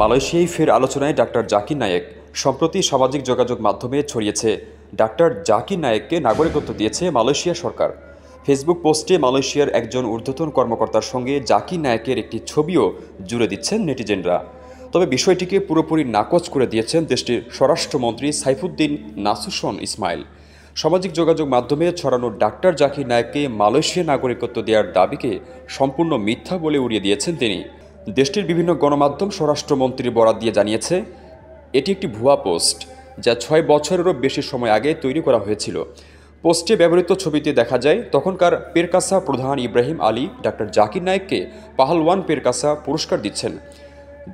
মালয়েশিয়ায় ফের আলোচনায় ডাক্তার জাকির নায়েক। সম্প্রতি সামাজিক যোগাযোগ মাধ্যমে ছড়িয়েছে ডাক্তার জাকির নায়েককে নাগরিকত্ব দিয়েছে মালয়েশিয়া সরকার। ফেসবুক পোস্টে মালয়েশিয়ার একজন ঊর্ধ্বতন কর্মকর্তার সঙ্গে জাকির নায়েকের একটি ছবিও জুড়ে দিচ্ছেন নেটিজেনরা। তবে বিষয়টিকে পুরোপুরি নাকচ করে দিয়েছেন দেশটির স্বরাষ্ট্রমন্ত্রী সাইফুদ্দিন নাসুশন ইসমাইল। সামাজিক যোগাযোগ মাধ্যমে ছড়ানো ডাক্তার জাকির নায়েককে মালয়েশিয়া নাগরিকত্ব দেওয়ার দাবিকে সম্পূর্ণ মিথ্যা বলে উড়িয়ে দিয়েছেন তিনি। দেশটির বিভিন্ন গণমাধ্যম স্বরাষ্ট্রমন্ত্রীর বরাত দিয়ে জানিয়েছে, এটি একটি ভুয়া পোস্ট যা 6 বছরেরও বেশি সময় আগে তৈরি করা হয়েছিল। পোস্টে ব্যবহৃত ছবিতে দেখা যায় তখনকার পেরকাসা প্রধান ইব্রাহিম আলী ডাক্তার জাকির নায়েককে পাহলওয়ান পেরকাসা পুরস্কার দিচ্ছেন।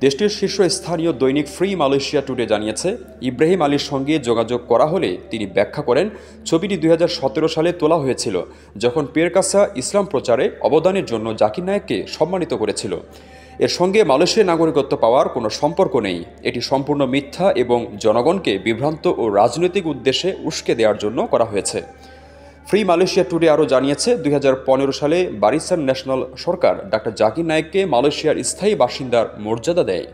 দেশটির শীর্ষস্থানীয় দৈনিক ফ্রি মালয়েশিয়া টুডে জানিয়েছে, ইব্রাহিম আলীর সঙ্গে যোগাযোগ করা হলে তিনি ব্যাখ্যা করেন ছবিটি 2017 সালে তোলা হয়েছিল, যখন পেরকাসা ইসলাম প্রচারে অবদানের জন্য জাকির নায়েককে সম্মানিত করেছিল। এর সঙ্গে মালয়েশিয়ার নাগরিকত্ব পাওয়ার কোনো সম্পর্ক নেই। এটি সম্পূর্ণ মিথ্যা এবং জনগণকে বিভ্রান্ত ও রাজনৈতিক উদ্দেশ্যে উস্কে দেওয়ার জন্য করা হয়েছে। ফ্রি মালয়েশিয়া টুডে আরও জানিয়েছে, 2015 সালে বারিসান ন্যাশনাল সরকার ডাক্তার জাকির নায়েককে মালয়েশিয়ার স্থায়ী বাসিন্দার মর্যাদা দেয়।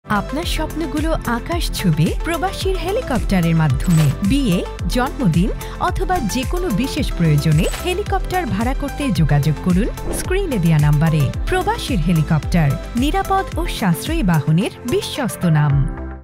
আপনার স্বপ্নগুলো আকাশ ছুবে প্রবাসীর হেলিকপ্টারের মাধ্যমে। বিয়ে, জন্মদিন অথবা যে কোনো বিশেষ প্রয়োজনে হেলিকপ্টার ভাড়া করতে যোগাযোগ করুন স্ক্রিনে দেয়া নাম্বারে। প্রবাসীর হেলিকপ্টার, নিরাপদ ও সাশ্রয়ী বাহনের বিশ্বস্ত নাম।